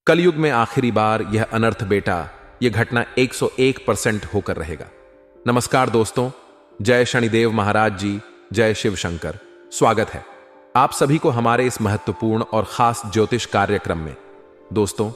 कलयुग में आखिरी बार यह अनर्थ बेटा, यह घटना 101% होकर रहेगा। नमस्कार दोस्तों, जय शनिदेव महाराज जी, जय शिव शंकर। स्वागत है आप सभी को हमारे इस महत्वपूर्ण और खास ज्योतिष कार्यक्रम में। दोस्तों,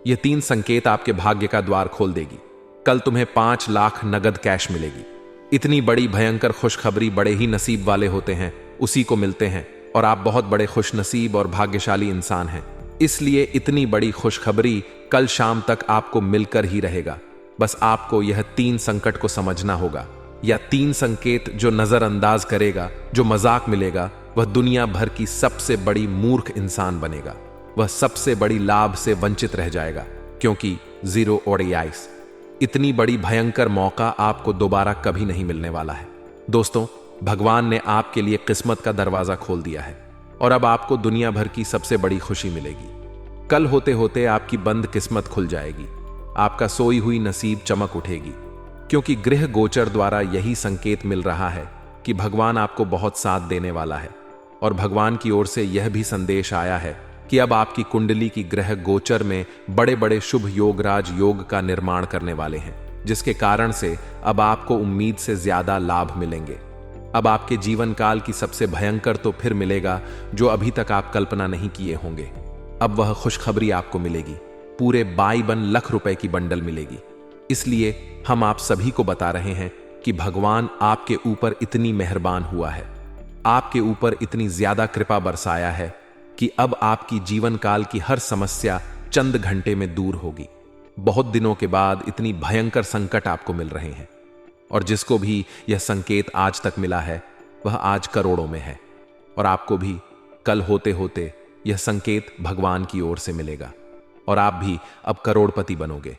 यह 3 संकेत आपके भाग्य का द्वार खोल देगी। कल तुम्हें 5 लाख नगद कैश मिलेगी। इतनी बड़ी भयंकर खुशखबरी बड़े ही नसीब वाले होते हैं, उसी को मिलते हैं, और आप बहुत बड़े खुशनसीब और भाग्यशाली इंसान हैं। इसलिए इतनी बड़ी खुशखबरी कल शाम तक आपको मिलकर ही रहेगा। बस आपको यह 3 संकट को समझना होगा, या 3 संकेत जो नजरअंदाज करेगा, जो मजाक मिलेगा, वह दुनिया भर की सबसे बड़ी मूर्ख इंसान बनेगा। वह सबसे बड़ी लाभ से वंचित रह जाएगा, क्योंकि 0 ODIs इतनी बड़ी भयंकर मौका आपको दोबारा कभी नहीं मिलने वाला है। दोस्तों, भगवान ने आपके लिए किस्मत का दरवाजा खोल दिया है, और अब आपको दुनिया भर की सबसे बड़ी खुशी मिलेगी। कल होते होते आपकी बंद किस्मत खुल जाएगी, आपका सोई हुई नसीब चमक उठेगी, क्योंकि गृह गोचर द्वारा यही संकेत मिल रहा है कि भगवान आपको बहुत साथ देने वाला है। और भगवान की ओर से यह भी संदेश आया है कि अब आपकी कुंडली की ग्रह गोचर में बड़े बड़े शुभ योगराज योग का निर्माण करने वाले हैं, जिसके कारण से अब आपको उम्मीद से ज्यादा लाभ मिलेंगे। अब आपके जीवन काल की सबसे भयंकर तो फिर मिलेगा, जो अभी तक आप कल्पना नहीं किए होंगे। अब वह खुशखबरी आपको मिलेगी, पूरे 52 लाख रुपए की बंडल मिलेगी। इसलिए हम आप सभी को बता रहे हैं कि भगवान आपके ऊपर इतनी मेहरबान हुआ है, आपके ऊपर इतनी ज्यादा कृपा बरसाया है कि अब आपकी जीवन काल की हर समस्या चंद घंटे में दूर होगी। बहुत दिनों के बाद इतनी भयंकर संकट आपको मिल रहे हैं, और जिसको भी यह संकेत आज तक मिला है, वह आज करोड़ों में है। और आपको भी कल होते होते यह संकेत भगवान की ओर से मिलेगा, और आप भी अब करोड़पति बनोगे।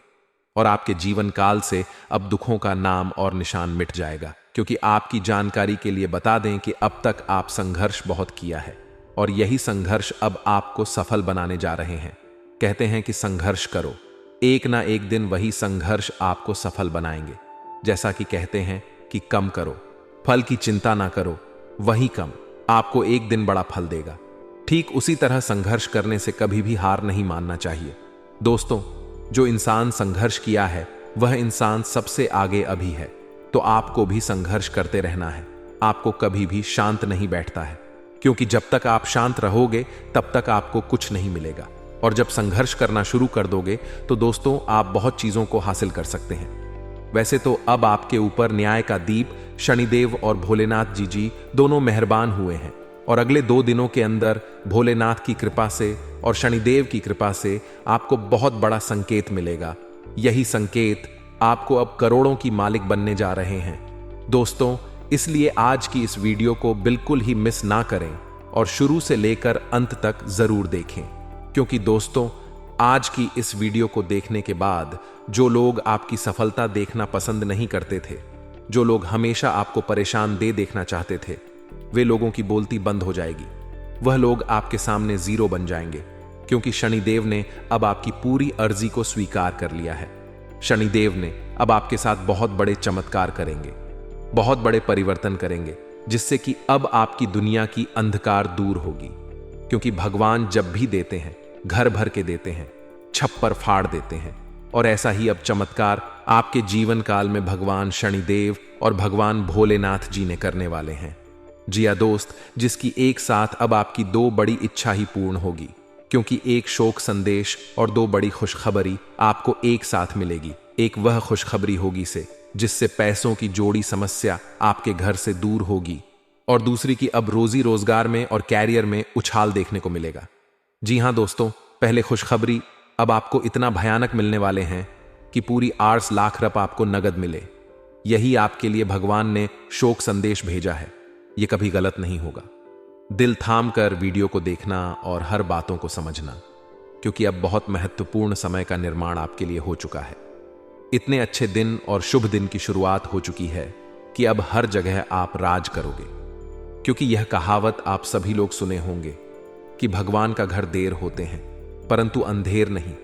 और आपके जीवन काल से अब दुखों का नाम और निशान मिट जाएगा, क्योंकि आपकी जानकारी के लिए बता दें कि अब तक आप संघर्ष बहुत किया है, और यही संघर्ष अब आपको सफल बनाने जा रहे हैं। कहते हैं कि संघर्ष करो, एक ना एक दिन वही संघर्ष आपको सफल बनाएंगे। जैसा कि कहते हैं कि कम करो, फल की चिंता ना करो, वही कम आपको एक दिन बड़ा फल देगा। ठीक उसी तरह संघर्ष करने से कभी भी हार नहीं मानना चाहिए। दोस्तों, जो इंसान संघर्ष किया है, वह इंसान सबसे आगे अभी है। तो आपको भी संघर्ष करते रहना है। आपको कभी भी शांत नहीं बैठता है, क्योंकि जब तक आप शांत रहोगे तब तक आपको कुछ नहीं मिलेगा। और जब संघर्ष करना शुरू कर दोगे तो दोस्तों, आप बहुत चीजों को हासिल कर सकते हैं। वैसे तो अब आपके ऊपर न्याय का दीप शनिदेव और भोलेनाथ जी दोनों मेहरबान हुए हैं, और अगले 2 दिनों के अंदर भोलेनाथ की कृपा से और शनिदेव की कृपा से आपको बहुत बड़ा संकेत मिलेगा। यही संकेत आपको अब करोड़ों की मालिक बनने जा रहे हैं। दोस्तों, इसलिए आज की इस वीडियो को बिल्कुल ही मिस ना करें, और शुरू से लेकर अंत तक जरूर देखें, क्योंकि दोस्तों, आज की इस वीडियो को देखने के बाद जो लोग आपकी सफलता देखना पसंद नहीं करते थे, जो लोग हमेशा आपको परेशान देखना चाहते थे, वे लोगों की बोलती बंद हो जाएगी। वह लोग आपके सामने 0 बन जाएंगे, क्योंकि शनिदेव ने अब आपकी पूरी अर्जी को स्वीकार कर लिया है। शनिदेव ने अब आपके साथ बहुत बड़े चमत्कार करेंगे, बहुत बड़े परिवर्तन करेंगे, जिससे कि अब आपकी दुनिया की अंधकार दूर होगी। क्योंकि भगवान जब भी देते हैं, घर भर के देते हैं, छप्पर फाड़ देते हैं। और ऐसा ही अब चमत्कार आपके जीवन काल में भगवान शनिदेव और भगवान भोलेनाथ जी ने करने वाले हैं। जिया दोस्त, जिसकी एक साथ अब आपकी 2 बड़ी इच्छा ही पूर्ण होगी, क्योंकि एक शोक संदेश और 2 बड़ी खुशखबरी आपको एक साथ मिलेगी। एक वह खुशखबरी होगी से जिससे पैसों की जोड़ी समस्या आपके घर से दूर होगी, और दूसरी की अब रोजी रोजगार में और कैरियर में उछाल देखने को मिलेगा। जी हां दोस्तों, पहले खुशखबरी अब आपको इतना भयानक मिलने वाले हैं कि पूरी 8 लाख रुपए आपको नगद मिले। यही आपके लिए भगवान ने शोक संदेश भेजा है। यह कभी गलत नहीं होगा। दिल थाम कर वीडियो को देखना और हर बातों को समझना, क्योंकि अब बहुत महत्वपूर्ण समय का निर्माण आपके लिए हो चुका है। इतने अच्छे दिन और शुभ दिन की शुरुआत हो चुकी है कि अब हर जगह आप राज करोगे। क्योंकि यह कहावत आप सभी लोग सुने होंगे कि भगवान का घर देर होते हैं, परंतु अंधेर नहीं।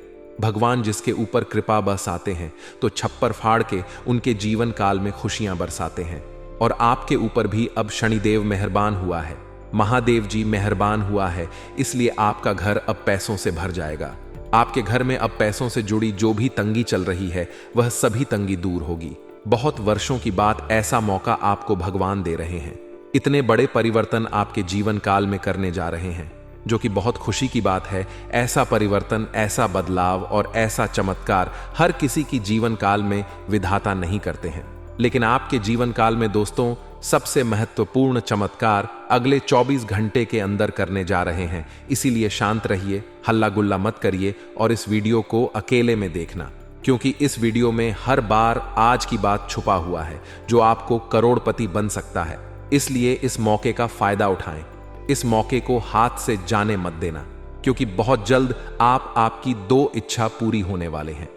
भगवान जिसके ऊपर कृपा बरसाते हैं, तो छप्पर फाड़ के उनके जीवन काल में खुशियां बरसाते हैं। और आपके ऊपर भी अब शनिदेव मेहरबान हुआ है, महादेव जी मेहरबान हुआ है, इसलिए आपका घर अब पैसों से भर जाएगा। आपके घर में अब पैसों से जुड़ी जो भी तंगी चल रही है वह सभी तंगी दूर होगी। बहुत वर्षों की बात ऐसा मौका आपको भगवान दे रहे हैं। इतने बड़े परिवर्तन आपके जीवन काल में करने जा रहे हैं, जो कि बहुत खुशी की बात है। ऐसा परिवर्तन, ऐसा बदलाव और ऐसा चमत्कार हर किसी की जीवन काल में विधाता नहीं करते हैं, लेकिन आपके जीवन काल में दोस्तों सबसे महत्वपूर्ण चमत्कार अगले 24 घंटे के अंदर करने जा रहे हैं। इसीलिए शांत रहिए, हल्ला गुल्ला मत करिए और इस वीडियो को अकेले में देखना, क्योंकि इस वीडियो में हर बार आज की बात छुपा हुआ है जो आपको करोड़पति बन सकता है। इसलिए इस मौके का फायदा उठाएं। इस मौके को हाथ से जाने मत देना, क्योंकि बहुत जल्द आपकी 2 इच्छा पूरी होने वाले हैं।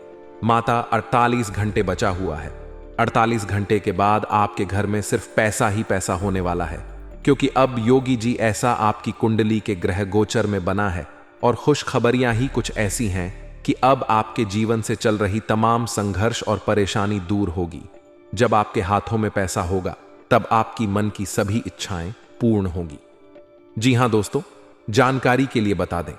माता 48 घंटे बचा हुआ है। 48 घंटे के बाद आपके घर में सिर्फ पैसा ही पैसा होने वाला है, क्योंकि अब योगी जी ऐसा आपकी कुंडली के ग्रह गोचर में बना है। और खुशखबरियां ही कुछ ऐसी हैं कि अब आपके जीवन से चल रही तमाम संघर्ष और परेशानी दूर होगी। जब आपके हाथों में पैसा होगा तब आपकी मन की सभी इच्छाएं पूर्ण होगी। जी हां दोस्तों, जानकारी के लिए बता दें,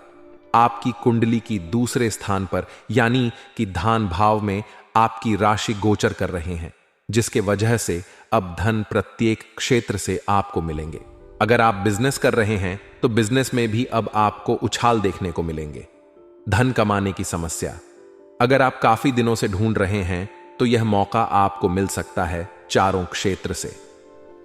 आपकी कुंडली की दूसरे स्थान पर यानी कि धान भाव में आपकी राशि गोचर कर रहे हैं, जिसके वजह से अब धन प्रत्येक क्षेत्र से आपको मिलेंगे। अगर आप बिजनेस कर रहे हैं तो बिजनेस में भी अब आपको उछाल देखने को मिलेंगे। धन कमाने की समस्या अगर आप काफी दिनों से ढूंढ रहे हैं तो यह मौका आपको मिल सकता है चारों क्षेत्र से।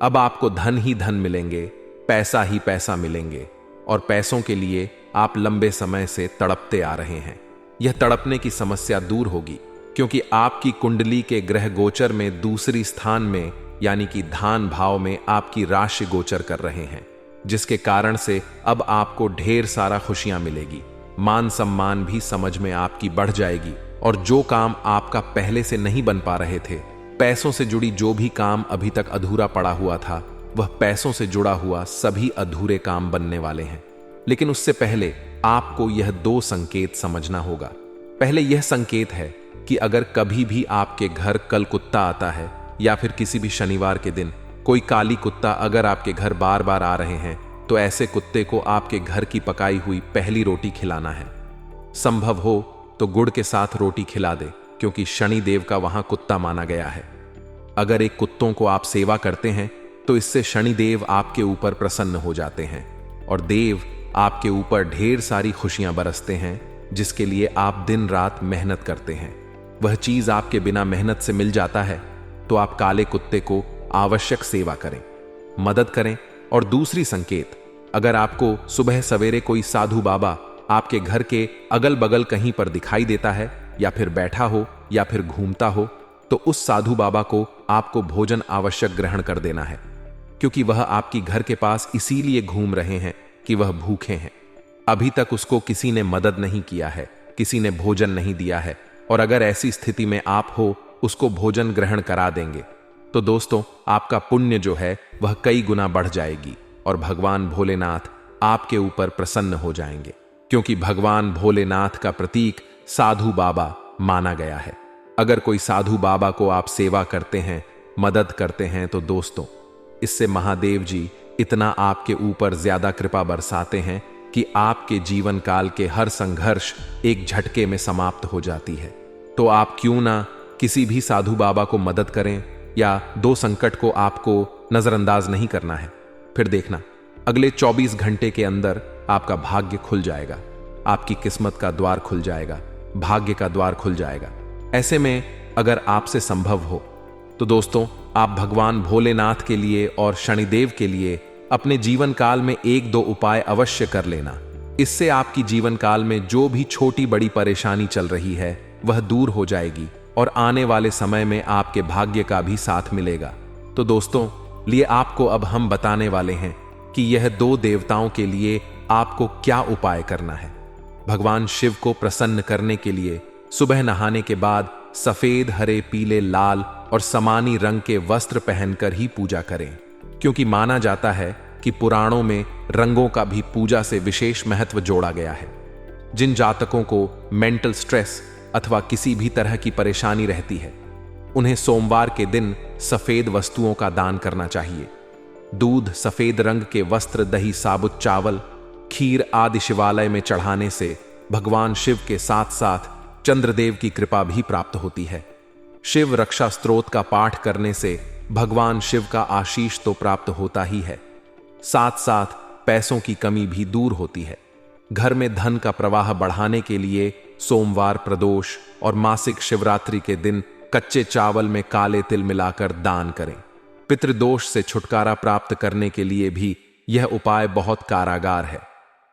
अब आपको धन ही धन मिलेंगे, पैसा ही पैसा मिलेंगे, और पैसों के लिए आप लंबे समय से तड़पते आ रहे हैं। यह तड़पने की समस्या दूर होगी, क्योंकि आपकी कुंडली के ग्रह गोचर में दूसरी स्थान में यानी कि धान भाव में आपकी राशि गोचर कर रहे हैं, जिसके कारण से अब आपको ढेर सारा खुशियां मिलेगी। मान सम्मान भी समझ में आपकी बढ़ जाएगी, और जो काम आपका पहले से नहीं बन पा रहे थे, पैसों से जुड़ी जो भी काम अभी तक अधूरा पड़ा हुआ था, वह पैसों से जुड़ा हुआ सभी अधूरे काम बनने वाले हैं। लेकिन उससे पहले आपको यह 2 संकेत समझना होगा। पहले यह संकेत है कि अगर कभी भी आपके घर कल कुत्ता आता है या फिर किसी भी शनिवार के दिन कोई काली कुत्ता अगर आपके घर बार बार आ रहे हैं, तो ऐसे कुत्ते को आपके घर की पकाई हुई पहली रोटी खिलाना है। संभव हो तो गुड़ के साथ रोटी खिला दे, क्योंकि शनि देव का वहां कुत्ता माना गया है। अगर एक कुत्तों को आप सेवा करते हैं तो इससे शनि देव आपके ऊपर प्रसन्न हो जाते हैं और देव आपके ऊपर ढेर सारी खुशियां बरसते हैं, जिसके लिए आप दिन रात मेहनत करते हैं। वह चीज आपके बिना मेहनत से मिल जाता है, तो आप काले कुत्ते को आवश्यक सेवा करें, मदद करें। और दूसरी संकेत, अगर आपको सुबह सवेरे कोई साधु बाबा आपके घर के अगल बगल कहीं पर दिखाई देता है, या फिर बैठा हो या फिर घूमता हो, तो उस साधु बाबा को आपको भोजन आवश्यक ग्रहण कर देना है, क्योंकि वह आपकी घर के पास इसीलिए घूम रहे हैं कि वह भूखे हैं। अभी तक उसको किसी ने मदद नहीं किया है, किसी ने भोजन नहीं दिया है, और अगर ऐसी स्थिति में आप हो उसको भोजन ग्रहण करा देंगे तो दोस्तों आपका पुण्य जो है वह कई गुना बढ़ जाएगी, और भगवान भोलेनाथ आपके ऊपर प्रसन्न हो जाएंगे, क्योंकि भगवान भोलेनाथ का प्रतीक साधु बाबा माना गया है। अगर कोई साधु बाबा को आप सेवा करते हैं, मदद करते हैं, तो दोस्तों इससे महादेव जी इतना आपके ऊपर ज्यादा कृपा बरसाते हैं कि आपके जीवन काल के हर संघर्ष एक झटके में समाप्त हो जाती है। तो आप क्यों ना किसी भी साधु बाबा को मदद करें, या 2 संकट को आपको नजरअंदाज नहीं करना है। फिर देखना अगले 24 घंटे के अंदर आपका भाग्य खुल जाएगा, आपकी किस्मत का द्वार खुल जाएगा, भाग्य का द्वार खुल जाएगा। ऐसे में अगर आपसे संभव हो तो दोस्तों आप भगवान भोलेनाथ के लिए और शनिदेव के लिए अपने जीवन काल में 1-2 उपाय अवश्य कर लेना। इससे आपकी जीवन काल में जो भी छोटी बड़ी परेशानी चल रही है वह दूर हो जाएगी, और आने वाले समय में आपके भाग्य का भी साथ मिलेगा। तो दोस्तों लिए आपको अब हम बताने वाले हैं कि यह 2 देवताओं के लिए आपको क्या उपाय करना है। भगवान शिव को प्रसन्न करने के लिए सुबह नहाने के बाद सफेद, हरे, पीले, लाल और समानी रंग के वस्त्र पहनकर ही पूजा करें, क्योंकि माना जाता है कि पुराणों में रंगों का भी पूजा से विशेष महत्व जोड़ा गया है। जिन जातकों को मेंटल स्ट्रेस अथवा किसी भी तरह की परेशानी रहती है, उन्हें सोमवार के दिन सफेद वस्तुओं का दान करना चाहिए। दूध, सफेद रंग के वस्त्र, दही, साबुत चावल, खीर आदि शिवालय में चढ़ाने से भगवान शिव के साथ साथ चंद्रदेव की कृपा भी प्राप्त होती है। शिव रक्षा स्तोत्र का पाठ करने से भगवान शिव का आशीष तो प्राप्त होता ही है, साथ साथ पैसों की कमी भी दूर होती है। घर में धन का प्रवाह बढ़ाने के लिए सोमवार, प्रदोष और मासिक शिवरात्रि के दिन कच्चे चावल में काले तिल मिलाकर दान करें। पितृदोष से छुटकारा प्राप्त करने के लिए भी यह उपाय बहुत कारागार है।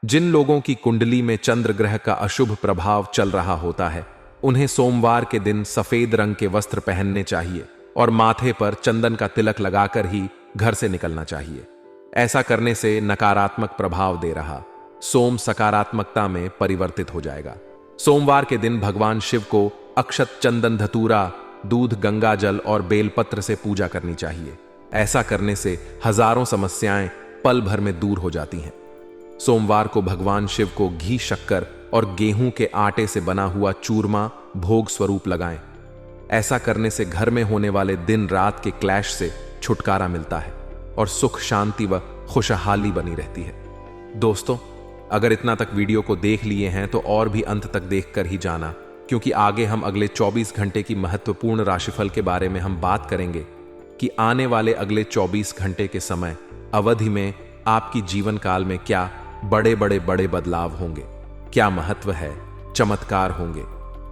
जिन लोगों की कुंडली में चंद्र ग्रह का अशुभ प्रभाव चल रहा होता है, उन्हें सोमवार के दिन सफेद रंग के वस्त्र पहनने चाहिए और माथे पर चंदन का तिलक लगाकर ही घर से निकलना चाहिए। ऐसा करने से नकारात्मक प्रभाव दे रहा सोम सकारात्मकता में परिवर्तित हो जाएगा। सोमवार के दिन भगवान शिव को अक्षत, चंदन, धतूरा, दूध, गंगा जल और बेलपत्र से पूजा करनी चाहिए। ऐसा करने से हजारों समस्याएं पल भर में दूर हो जाती हैं। सोमवार को भगवान शिव को घी, शक्कर और गेहूं के आटे से बना हुआ चूरमा भोग स्वरूप लगाएं। ऐसा करने से घर में होने वाले दिन रात के क्लैश से छुटकारा मिलता है और सुख, शांति व खुशहाली बनी रहती है। दोस्तों, अगर इतना तक वीडियो को देख लिए हैं तो और भी अंत तक देखकर ही जाना, क्योंकि आगे हम अगले 24 घंटे की महत्वपूर्ण राशिफल के बारे में हम बात करेंगे कि आने वाले अगले 24 घंटे के समय अवधि में आपकी जीवन काल में क्या बड़े बदलाव होंगे, क्या महत्व है, चमत्कार होंगे,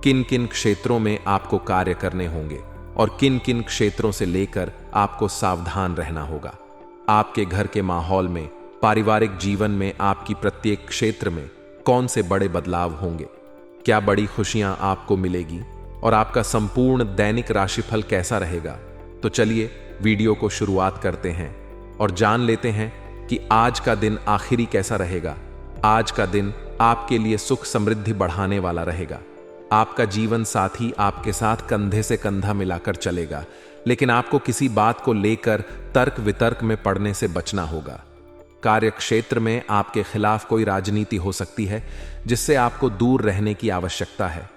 किन किन क्षेत्रों में आपको कार्य करने होंगे और किन किन क्षेत्रों से लेकर आपको सावधान रहना होगा। आपके घर के माहौल में, पारिवारिक जीवन में, आपकी प्रत्येक क्षेत्र में कौन से बड़े बदलाव होंगे, क्या बड़ी खुशियां आपको मिलेगी और आपका संपूर्ण दैनिक राशिफल कैसा रहेगा। तो चलिए वीडियो को शुरुआत करते हैं और जान लेते हैं कि आज का दिन आखिरी कैसा रहेगा। आज का दिन आपके लिए सुख समृद्धि बढ़ाने वाला रहेगा। आपका जीवन साथी आपके साथ कंधे से कंधा मिलाकर चलेगा, लेकिन आपको किसी बात को लेकर तर्क वितर्क में पड़ने से बचना होगा। कार्य क्षेत्र में आपके खिलाफ कोई राजनीति हो सकती है, जिससे आपको दूर रहने की आवश्यकता है,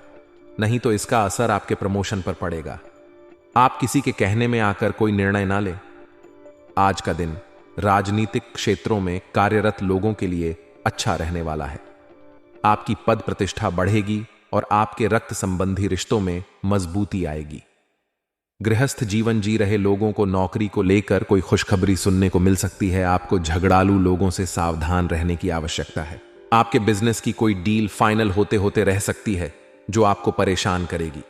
नहीं तो इसका असर आपके प्रमोशन पर पड़ेगा। आप किसी के कहने में आकर कोई निर्णय ना लें। आज का दिन राजनीतिक क्षेत्रों में कार्यरत लोगों के लिए अच्छा रहने वाला है। आपकी पद प्रतिष्ठा बढ़ेगी और आपके रक्त संबंधी रिश्तों में मजबूती आएगी। गृहस्थ जीवन जी रहे लोगों को नौकरी को लेकर कोई खुशखबरी सुनने को मिल सकती है। आपको झगड़ालू लोगों से सावधान रहने की आवश्यकता है। आपके बिजनेस की कोई डील फाइनल होते होते रह सकती है, जो आपको परेशान करेगी।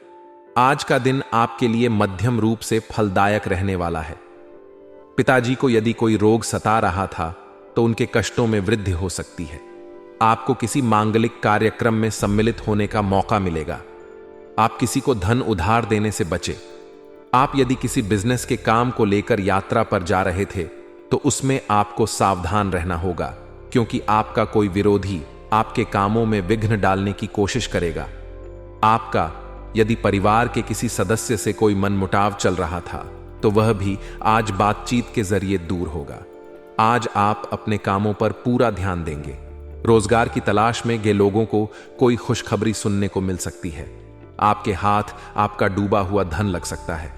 आज का दिन आपके लिए मध्यम रूप से फलदायक रहने वाला है। पिताजी को यदि कोई रोग सता रहा था तो उनके कष्टों में वृद्धि हो सकती है। आपको किसी मांगलिक कार्यक्रम में सम्मिलित होने का मौका मिलेगा। आप किसी को धन उधार देने से बचें। आप यदि किसी बिजनेस के काम को लेकर यात्रा पर जा रहे थे तो उसमें आपको सावधान रहना होगा, क्योंकि आपका कोई विरोधी आपके कामों में विघ्न डालने की कोशिश करेगा। आपका यदि परिवार के किसी सदस्य से कोई मनमुटाव चल रहा था तो वह भी आज बातचीत के जरिए दूर होगा। आज आप अपने कामों पर पूरा ध्यान देंगे। रोजगार की तलाश में गए लोगों को कोई खुशखबरी सुनने को मिल सकती है। आपके हाथ आपका डूबा हुआ धन लग सकता है।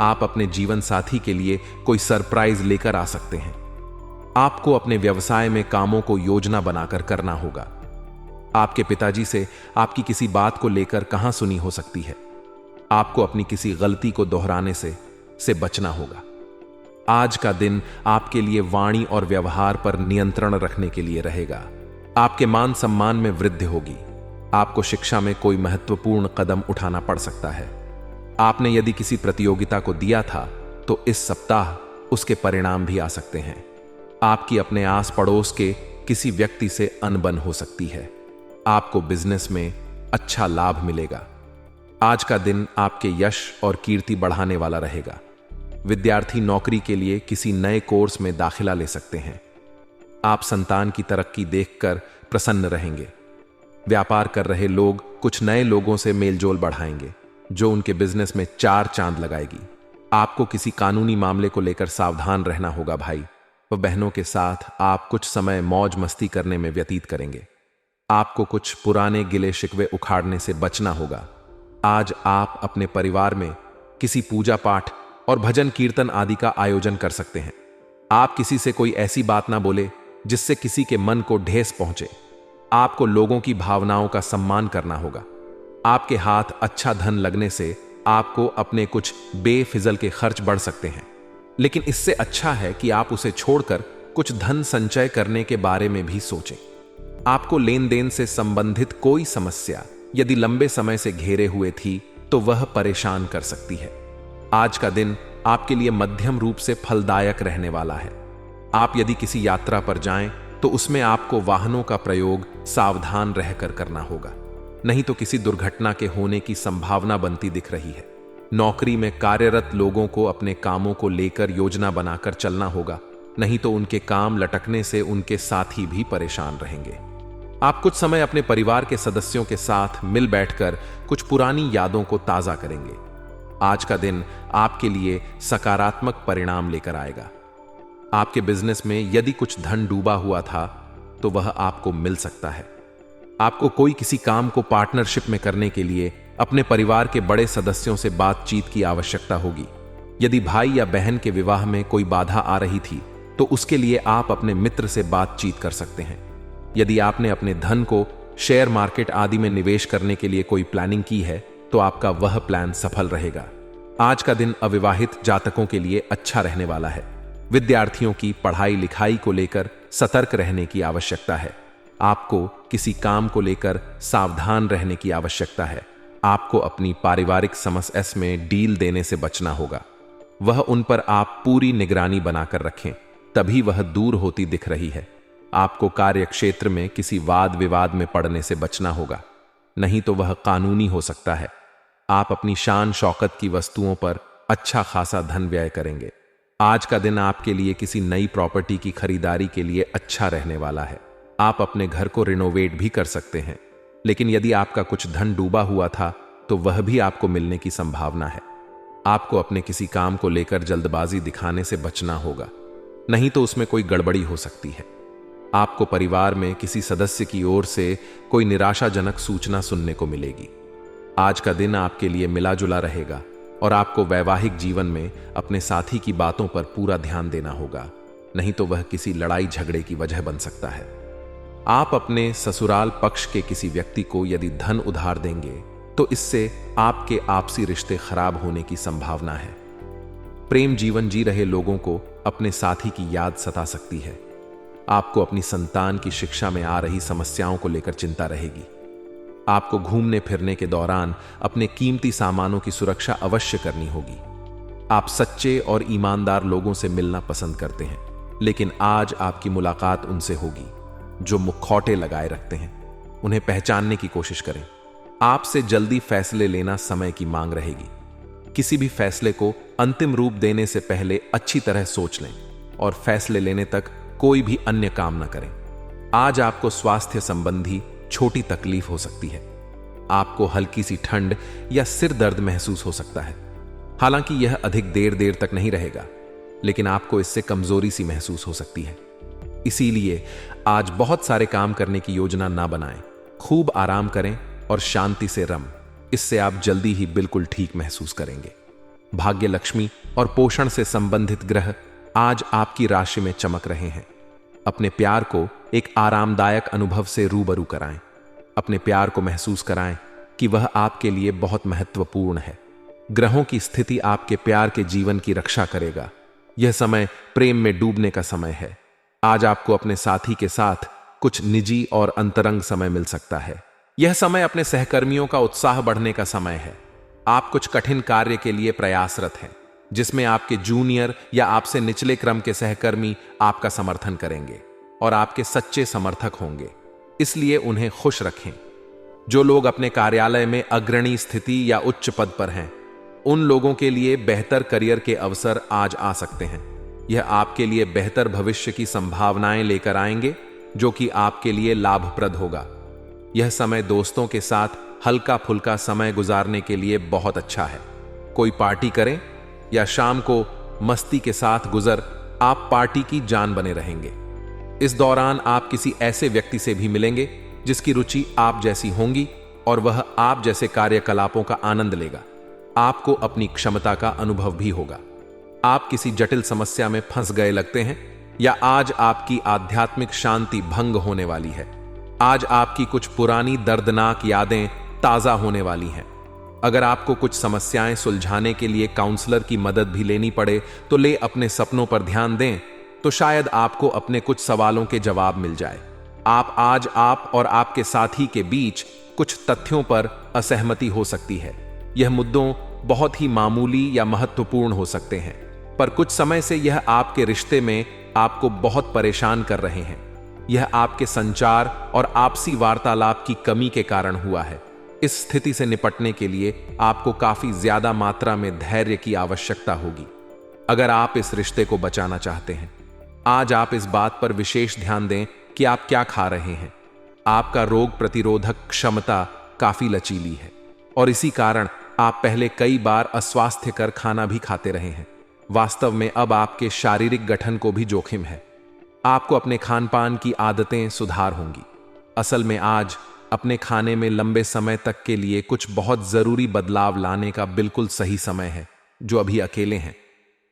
आप अपने जीवन साथी के लिए कोई सरप्राइज लेकर आ सकते हैं। आपको अपने व्यवसाय में कामों को योजना बनाकर करना होगा। आपके पिताजी से आपकी किसी बात को लेकर कहां सुनी हो सकती है। आपको अपनी किसी गलती को दोहराने से बचना होगा। आज का दिन आपके लिए वाणी और व्यवहार पर नियंत्रण रखने के लिए रहेगा। आपके मान सम्मान में वृद्धि होगी। आपको शिक्षा में कोई महत्वपूर्ण कदम उठाना पड़ सकता है। आपने यदि किसी प्रतियोगिता को दिया था तो इस सप्ताह उसके परिणाम भी आ सकते हैं। आपकी अपने आस पड़ोस के किसी व्यक्ति से अनबन हो सकती है। आपको बिजनेस में अच्छा लाभ मिलेगा। आज का दिन आपके यश और कीर्ति बढ़ाने वाला रहेगा। विद्यार्थी नौकरी के लिए किसी नए कोर्स में दाखिला ले सकते हैं। आप संतान की तरक्की देखकर प्रसन्न रहेंगे। व्यापार कर रहे लोग कुछ नए लोगों से मेलजोल बढ़ाएंगे, जो उनके बिजनेस में 4 चांद लगाएगी। आपको किसी कानूनी मामले को लेकर सावधान रहना होगा। भाई व बहनों के साथ आप कुछ समय मौज मस्ती करने में व्यतीत करेंगे। आपको कुछ पुराने गिले शिकवे उखाड़ने से बचना होगा। आज आप अपने परिवार में किसी पूजा पाठ और भजन कीर्तन आदि का आयोजन कर सकते हैं। आप किसी से कोई ऐसी बात ना बोले जिससे किसी के मन को ठेस पहुंचे। आपको लोगों की भावनाओं का सम्मान करना होगा। आपके हाथ अच्छा धन लगने से आपको अपने कुछ बेफिजल के खर्च बढ़ सकते हैं, लेकिन इससे अच्छा है कि आप उसे छोड़कर कुछ धन संचय करने के बारे में भी सोचें। आपको लेन देन से संबंधित कोई समस्या यदि लंबे समय से घेरे हुए थी तो वह परेशान कर सकती है। आज का दिन आपके लिए मध्यम रूप से फलदायक रहने वाला है। आप यदि किसी यात्रा पर जाएं तो उसमें आपको वाहनों का प्रयोग सावधान रहकर करना होगा, नहीं तो किसी दुर्घटना के होने की संभावना बनती दिख रही है। नौकरी में कार्यरत लोगों को अपने कामों को लेकर योजना बनाकर चलना होगा, नहीं तो उनके काम लटकने से उनके साथी भी परेशान रहेंगे। आप कुछ समय अपने परिवार के सदस्यों के साथ मिल बैठकर कुछ पुरानी यादों को ताजा करेंगे। आज का दिन आपके लिए सकारात्मक परिणाम लेकर आएगा। आपके बिजनेस में यदि कुछ धन डूबा हुआ था तो वह आपको मिल सकता है। आपको कोई किसी काम को पार्टनरशिप में करने के लिए अपने परिवार के बड़े सदस्यों से बातचीत की आवश्यकता होगी। यदि भाई या बहन के विवाह में कोई बाधा आ रही थी तो उसके लिए आप अपने मित्र से बातचीत कर सकते हैं। यदि आपने अपने धन को शेयर मार्केट आदि में निवेश करने के लिए कोई प्लानिंग की है तो आपका वह प्लान सफल रहेगा। आज का दिन अविवाहित जातकों के लिए अच्छा रहने वाला है। विद्यार्थियों की पढ़ाई लिखाई को लेकर सतर्क रहने की आवश्यकता है। आपको किसी काम को लेकर सावधान रहने की आवश्यकता है। आपको अपनी पारिवारिक समस्या में डील देने से बचना होगा। वह उन पर आप पूरी निगरानी बनाकर रखें, तभी वह दूर होती दिख रही है। आपको कार्य क्षेत्र में किसी वाद विवाद में पड़ने से बचना होगा, नहीं तो वह कानूनी हो सकता है। आप अपनी शान शौकत की वस्तुओं पर अच्छा खासा धन व्यय करेंगे। आज का दिन आपके लिए किसी नई प्रॉपर्टी की खरीदारी के लिए अच्छा रहने वाला है। आप अपने घर को रिनोवेट भी कर सकते हैं, लेकिन यदि आपका कुछ धन डूबा हुआ था तो वह भी आपको मिलने की संभावना है। आपको अपने किसी काम को लेकर जल्दबाजी दिखाने से बचना होगा, नहीं तो उसमें कोई गड़बड़ी हो सकती है। आपको परिवार में किसी सदस्य की ओर से कोई निराशाजनक सूचना सुनने को मिलेगी। आज का दिन आपके लिए मिला जुला रहेगा और आपको वैवाहिक जीवन में अपने साथी की बातों पर पूरा ध्यान देना होगा, नहीं तो वह किसी लड़ाई झगड़े की वजह बन सकता है। आप अपने ससुराल पक्ष के किसी व्यक्ति को यदि धन उधार देंगे तो इससे आपके आपसी रिश्ते खराब होने की संभावना है। प्रेम जीवन जी रहे लोगों को अपने साथी की याद सता सकती है। आपको अपनी संतान की शिक्षा में आ रही समस्याओं को लेकर चिंता रहेगी। आपको घूमने फिरने के दौरान अपने कीमती सामानों की सुरक्षा अवश्य करनी होगी। आप सच्चे और ईमानदार लोगों से मिलना पसंद करते हैं, लेकिन आज आपकी मुलाकात उनसे होगी जो मुखौटे लगाए रखते हैं। उन्हें पहचानने की कोशिश करें। आपसे जल्दी फैसले लेना समय की मांग रहेगी। किसी भी फैसले को अंतिम रूप देने से पहले अच्छी तरह सोच लें और फैसले लेने तक कोई भी अन्य काम न करें। आज आपको स्वास्थ्य संबंधी छोटी तकलीफ हो सकती है। आपको हल्की सी ठंड या सिर दर्द महसूस हो सकता है। हालांकि यह अधिक देर तक नहीं रहेगा, लेकिन आपको इससे कमजोरी सी महसूस हो सकती है। इसीलिए आज बहुत सारे काम करने की योजना ना बनाएं। खूब आराम करें और शांति से रम। इससे आप जल्दी ही बिल्कुल ठीक महसूस करेंगे। भाग्य, लक्ष्मी और पोषण से संबंधित ग्रह आज आपकी राशि में चमक रहे हैं। अपने प्यार को एक आरामदायक अनुभव से रूबरू कराएं। अपने प्यार को महसूस कराएं कि वह आपके लिए बहुत महत्वपूर्ण है। ग्रहों की स्थिति आपके प्यार के जीवन की रक्षा करेगा। यह समय प्रेम में डूबने का समय है। आज आपको अपने साथी के साथ कुछ निजी और अंतरंग समय मिल सकता है। यह समय अपने सहकर्मियों का उत्साह बढ़ने का समय है। आप कुछ कठिन कार्य के लिए प्रयासरत हैं, जिसमें आपके जूनियर या आपसे निचले क्रम के सहकर्मी आपका समर्थन करेंगे और आपके सच्चे समर्थक होंगे, इसलिए उन्हें खुश रखें। जो लोग अपने कार्यालय में अग्रणी स्थिति या उच्च पद पर हैं, उन लोगों के लिए बेहतर करियर के अवसर आज आ सकते हैं। यह आपके लिए बेहतर भविष्य की संभावनाएं लेकर आएंगे, जो कि आपके लिए लाभप्रद होगा। यह समय दोस्तों के साथ हल्का फुल्का समय गुजारने के लिए बहुत अच्छा है। कोई पार्टी करें या शाम को मस्ती के साथ गुजर, आप पार्टी की जान बने रहेंगे। इस दौरान आप किसी ऐसे व्यक्ति से भी मिलेंगे जिसकी रुचि आप जैसी होंगी और वह आप जैसे कार्यकलापों का आनंद लेगा। आपको अपनी क्षमता का अनुभव भी होगा। आप किसी जटिल समस्या में फंस गए लगते हैं या आज आपकी आध्यात्मिक शांति भंग होने वाली है। आज आपकी कुछ पुरानी दर्दनाक यादें ताजा होने वाली हैं। अगर आपको कुछ समस्याएं सुलझाने के लिए काउंसलर की मदद भी लेनी पड़े तो ले अपने सपनों पर ध्यान दें, तो शायद आपको अपने कुछ सवालों के जवाब मिल जाए। आज आप और आपके साथी के बीच कुछ तथ्यों पर असहमति हो सकती है। यह मुद्दों बहुत ही मामूली या महत्वपूर्ण हो सकते हैं, पर कुछ समय से यह आपके रिश्ते में आपको बहुत परेशान कर रहे हैं। यह आपके संचार और आपसी वार्तालाप की कमी के कारण हुआ है। इस स्थिति से निपटने के लिए आपको काफी ज्यादा मात्रा में धैर्य की आवश्यकता होगी अगर आप इस रिश्ते को बचाना चाहते हैं। आज आप इस बात पर विशेष ध्यान दें कि आप क्या खा रहे हैं। आपका रोग प्रतिरोधक क्षमता काफी लचीली है और इसी कारण आप पहले कई बार अस्वास्थ्यकर खाना भी खाते रहे हैं। वास्तव में अब आपके शारीरिक गठन को भी जोखिम है। आपको अपने खान पान की आदतें सुधार होंगी। असल में आज अपने खाने में लंबे समय तक के लिए कुछ बहुत जरूरी बदलाव लाने का बिल्कुल सही समय है। जो अभी अकेले हैं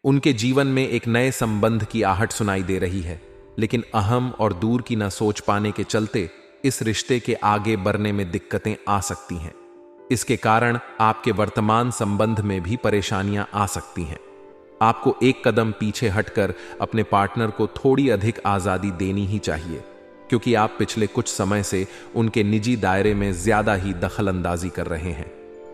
उनके जीवन में एक नए संबंध की आहट सुनाई दे रही है, लेकिन अहम और दूर की न सोच पाने के चलते इस रिश्ते के आगे बढ़ने में दिक्कतें आ सकती हैं। इसके कारण आपके वर्तमान संबंध में भी परेशानियां आ सकती हैं। आपको एक कदम पीछे हटकर अपने पार्टनर को थोड़ी अधिक आजादी देनी ही चाहिए, क्योंकि आप पिछले कुछ समय से उनके निजी दायरे में ज्यादा ही दखल अंदाजी कर रहे हैं।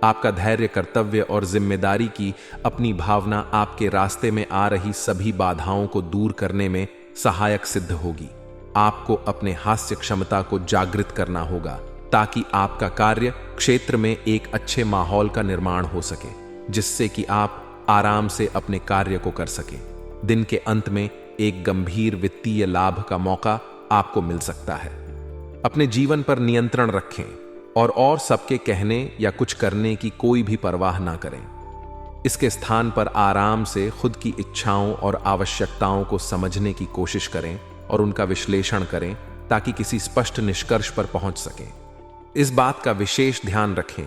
आपका धैर्य, कर्तव्य और जिम्मेदारी की अपनी भावना आपके रास्ते में आ रही सभी बाधाओं को दूर करने में सहायक सिद्ध होगी। आपको अपने हास्य क्षमता को जागृत करना होगा ताकि आपका कार्य क्षेत्र में एक अच्छे माहौल का निर्माण हो सके, जिससे कि आप आराम से अपने कार्य को कर सकें। दिन के अंत में एक गंभीर वित्तीय लाभ का मौका आपको मिल सकता है। अपने जीवन पर नियंत्रण रखें और सबके कहने या कुछ करने की कोई भी परवाह ना करें। इसके स्थान पर आराम से खुद की इच्छाओं और आवश्यकताओं को समझने की कोशिश करें और उनका विश्लेषण करें ताकि किसी स्पष्ट निष्कर्ष पर पहुंच सकें। इस बात का विशेष ध्यान रखें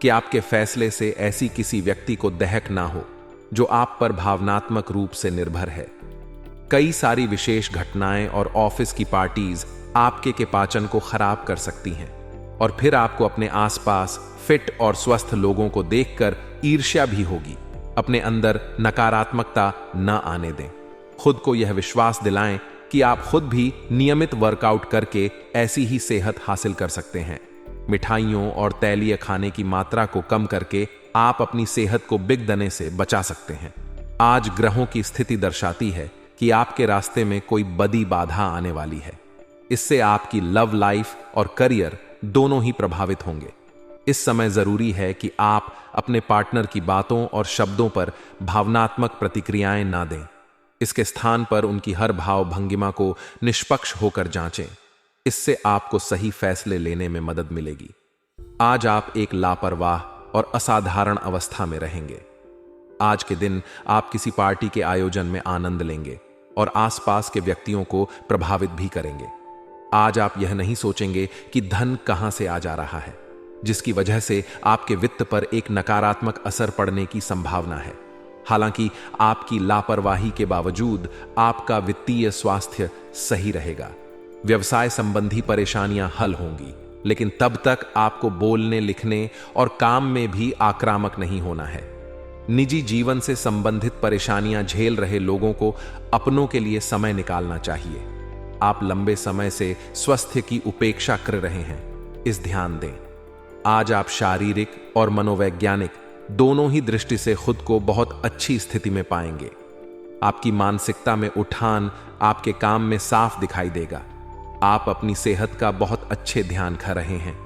कि आपके फैसले से ऐसी किसी व्यक्ति को दहक ना हो जो आप पर भावनात्मक रूप से निर्भर है। कई सारी विशेष घटनाएं और ऑफिस की पार्टीज आपके के पाचन को खराब कर सकती हैं और फिर आपको अपने आसपास फिट और स्वस्थ लोगों को देखकर ईर्ष्या भी होगी। अपने अंदर नकारात्मकता न आने दें। खुद को यह विश्वास दिलाएं कि आप खुद भी नियमित वर्कआउट करके ऐसी ही सेहत हासिल कर सकते हैं। मिठाइयों और तैलीय खाने की मात्रा को कम करके आप अपनी सेहत को बिगड़ने से बचा सकते हैं। आज ग्रहों की स्थिति दर्शाती है कि आपके रास्ते में कोई बड़ी बाधा आने वाली है। इससे आपकी लव लाइफ और करियर दोनों ही प्रभावित होंगे। इस समय जरूरी है कि आप अपने पार्टनर की बातों और शब्दों पर भावनात्मक प्रतिक्रियाएं ना दें। इसके स्थान पर उनकी हर भाव भंगिमा को निष्पक्ष होकर जांचें। इससे आपको सही फैसले लेने में मदद मिलेगी। आज आप एक लापरवाह और असाधारण अवस्था में रहेंगे। आज के दिन आप किसी पार्टी के आयोजन में आनंद लेंगे और आसपास के व्यक्तियों को प्रभावित भी करेंगे। आज आप यह नहीं सोचेंगे कि धन कहां से आ जा रहा है, जिसकी वजह से आपके वित्त पर एक नकारात्मक असर पड़ने की संभावना है। हालांकि आपकी लापरवाही के बावजूद आपका वित्तीय स्वास्थ्य सही रहेगा। व्यवसाय संबंधी परेशानियां हल होंगी, लेकिन तब तक आपको बोलने, लिखने और काम में भी आक्रामक नहीं होना है। निजी जीवन से संबंधित परेशानियां झेल रहे लोगों को अपनों के लिए समय निकालना चाहिए। आप लंबे समय से स्वास्थ्य की उपेक्षा कर रहे हैं, इस ध्यान दें। आज आप शारीरिक और मनोवैज्ञानिक दोनों ही दृष्टि से खुद को बहुत अच्छी स्थिति में पाएंगे। आपकी मानसिकता में उठान आपके काम में साफ दिखाई देगा। आप अपनी सेहत का बहुत अच्छे ध्यान कर रहे हैं।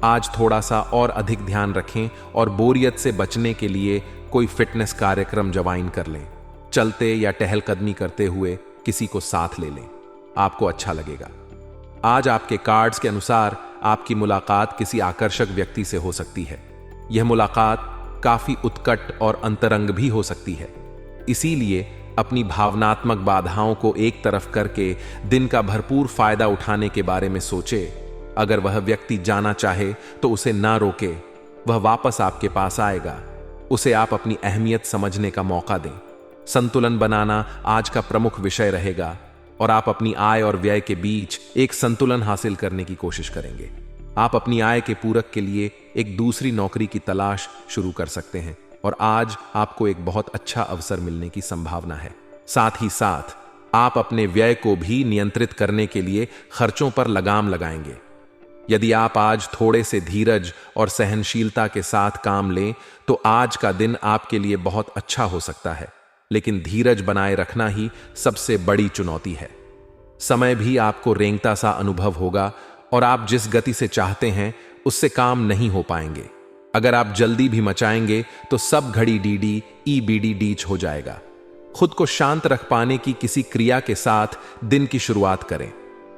आज थोड़ा सा और अधिक ध्यान रखें और बोरियत से बचने के लिए कोई फिटनेस कार्यक्रम ज्वाइन कर लें। चलते या टहलकदमी करते हुए किसी को साथ ले लें, आपको अच्छा लगेगा। आज आपके कार्ड्स के अनुसार आपकी मुलाकात किसी आकर्षक व्यक्ति से हो सकती है। यह मुलाकात काफी उत्कट और अंतरंग भी हो सकती है। इसीलिए अपनी भावनात्मक बाधाओं को एक तरफ करके दिन का भरपूर फायदा उठाने के बारे में सोचे। अगर वह व्यक्ति जाना चाहे तो उसे ना रोके, वह वापस आपके पास आएगा। उसे आप अपनी अहमियत समझने का मौका दें। संतुलन बनाना आज का प्रमुख विषय रहेगा। और आप अपनी आय और व्यय के बीच एक संतुलन हासिल करने की कोशिश करेंगे। आप अपनी आय के पूरक के लिए एक दूसरी नौकरी की तलाश शुरू कर सकते हैं और आज आपको एक बहुत अच्छा अवसर मिलने की संभावना है। साथ ही साथ आप अपने व्यय को भी नियंत्रित करने के लिए खर्चों पर लगाम लगाएंगे। यदि आप आज थोड़े से धीरज और सहनशीलता के साथ काम लें तो आज का दिन आपके लिए बहुत अच्छा हो सकता है, लेकिन धीरज बनाए रखना ही सबसे बड़ी चुनौती है। समय भी आपको रेंगता सा अनुभव होगा और आप जिस गति से चाहते हैं उससे काम नहीं हो पाएंगे। अगर आप जल्दी भी मचाएंगे तो सब घड़ी डीडी ईबीडी डीच हो जाएगा। खुद को शांत रख पाने की किसी क्रिया के साथ दिन की शुरुआत करें।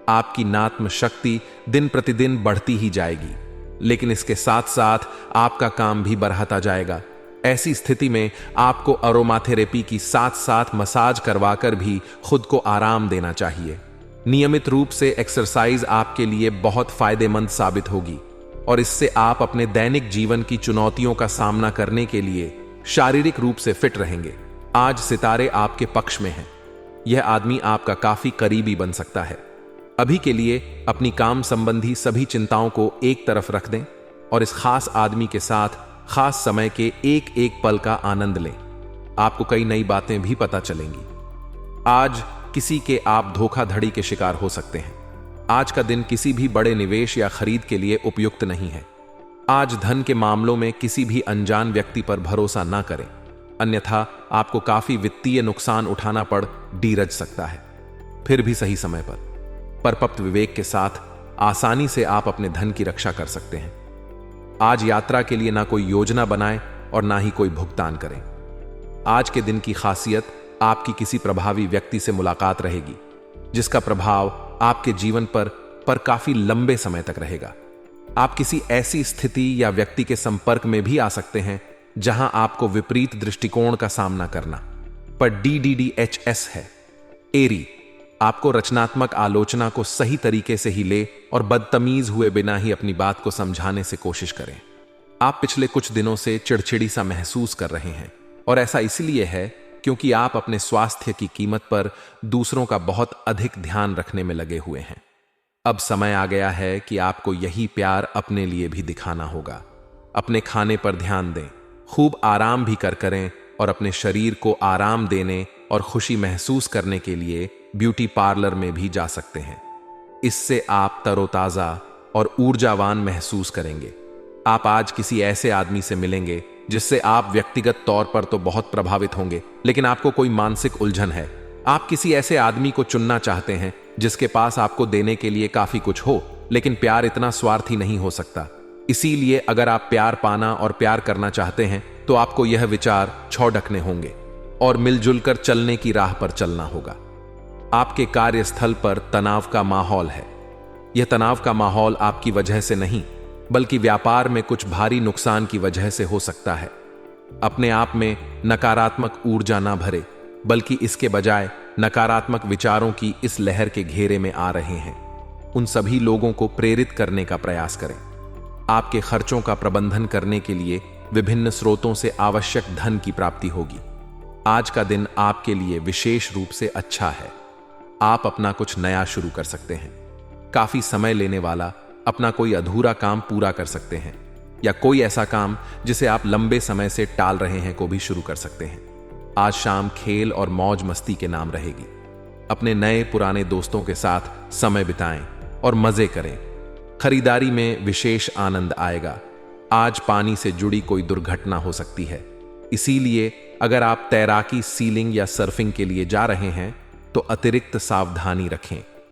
आपकी नात्म शक्ति दिन प्रतिदिन बढ़ती ही जाएगी, लेकिन इसके साथ साथ आपका काम भी बढ़ता जाएगा। ऐसी स्थिति में आपको अरोमाथेरेपी की साथ साथ मसाज करवाकर भी खुद को आराम देना चाहिए। नियमित रूप से एक्सरसाइज आपके लिए बहुत फायदेमंद साबित होगी और इससे आप अपने दैनिक जीवन की चुनौतियों का सामना करने के लिए शारीरिक रूप से फिट रहेंगे। आज सितारे आपके पक्ष में हैं। यह आदमी आपका काफी करीबी बन सकता है। अभी के लिए अपनी काम संबंधी सभी चिंताओं को एक तरफ रख दें और इस खास आदमी के साथ खास समय के एक एक पल का आनंद लें। आपको कई नई बातें भी पता चलेंगी। आज किसी के आप धोखाधड़ी के शिकार हो सकते हैं। आज का दिन किसी भी बड़े निवेश या खरीद के लिए उपयुक्त नहीं है। आज धन के मामलों में किसी भी अनजान व्यक्ति पर भरोसा ना करें, अन्यथा आपको काफी वित्तीय नुकसान उठाना पड़ डीरज सकता है। फिर भी सही समय पर परिपक्व विवेक के साथ आसानी से आप अपने धन की रक्षा कर सकते हैं। आज यात्रा के लिए ना कोई योजना बनाएं और ना ही कोई भुगतान करें। आज के दिन की खासियत आपकी किसी प्रभावी व्यक्ति से मुलाकात रहेगी, जिसका प्रभाव आपके जीवन पर काफी लंबे समय तक रहेगा। आप किसी ऐसी स्थिति या व्यक्ति के संपर्क में भी आ सकते हैं जहां आपको विपरीत दृष्टिकोण का सामना करना पर DDDHS है। एरी, आपको रचनात्मक आलोचना को सही तरीके से ही ले और बदतमीज हुए बिना ही अपनी बात को समझाने से कोशिश करें। आप पिछले कुछ दिनों से चिड़चिड़ी सा महसूस कर रहे हैं और ऐसा इसलिए है क्योंकि आप अपने स्वास्थ्य की कीमत पर दूसरों का बहुत अधिक ध्यान रखने में लगे हुए हैं। अब समय आ गया है कि आपको यही प्यार अपने लिए भी दिखाना होगा। अपने खाने पर ध्यान दें, खूब आराम भी करें और अपने शरीर को आराम देने और खुशी महसूस करने के लिए ब्यूटी पार्लर में भी जा सकते हैं। इससे आप तरोताजा और ऊर्जावान महसूस करेंगे। आप आज किसी ऐसे आदमी से मिलेंगे जिससे आप व्यक्तिगत तौर पर तो बहुत प्रभावित होंगे, लेकिन आपको कोई मानसिक उलझन है। आप किसी ऐसे आदमी को चुनना चाहते हैं जिसके पास आपको देने के लिए काफी कुछ हो, लेकिन प्यार इतना स्वार्थी नहीं हो सकता। इसीलिए अगर आप प्यार पाना और प्यार करना चाहते हैं तो आपको यह विचार छौड़कने होंगे और मिलजुल कर चलने की राह पर चलना होगा। आपके कार्यस्थल पर तनाव का माहौल है। यह तनाव का माहौल आपकी वजह से नहीं, बल्कि व्यापार में कुछ भारी नुकसान की वजह से हो सकता है। अपने आप में नकारात्मक ऊर्जा ना भरे, बल्कि इसके बजाय नकारात्मक विचारों की इस लहर के घेरे में आ रहे हैं उन सभी लोगों को प्रेरित करने का प्रयास करें। आपके खर्चों का प्रबंधन करने के लिए विभिन्न स्रोतों से आवश्यक धन की प्राप्ति होगी। आज का दिन आपके लिए विशेष रूप से अच्छा है। आप अपना कुछ नया शुरू कर सकते हैं। काफी समय लेने वाला अपना कोई अधूरा काम पूरा कर सकते हैं या कोई ऐसा काम जिसे आप लंबे समय से टाल रहे हैं को भी शुरू कर सकते हैं। आज शाम खेल और मौज मस्ती के नाम रहेगी। अपने नए पुराने दोस्तों के साथ समय बिताएं और मजे करें। खरीदारी में विशेष आनंद आएगा। आज पानी से जुड़ी कोई दुर्घटना हो सकती है, इसीलिए अगर आप तैराकी, सीलिंग या सर्फिंग के लिए जा रहे हैं तो अतिरिक्त सावधानी रखें।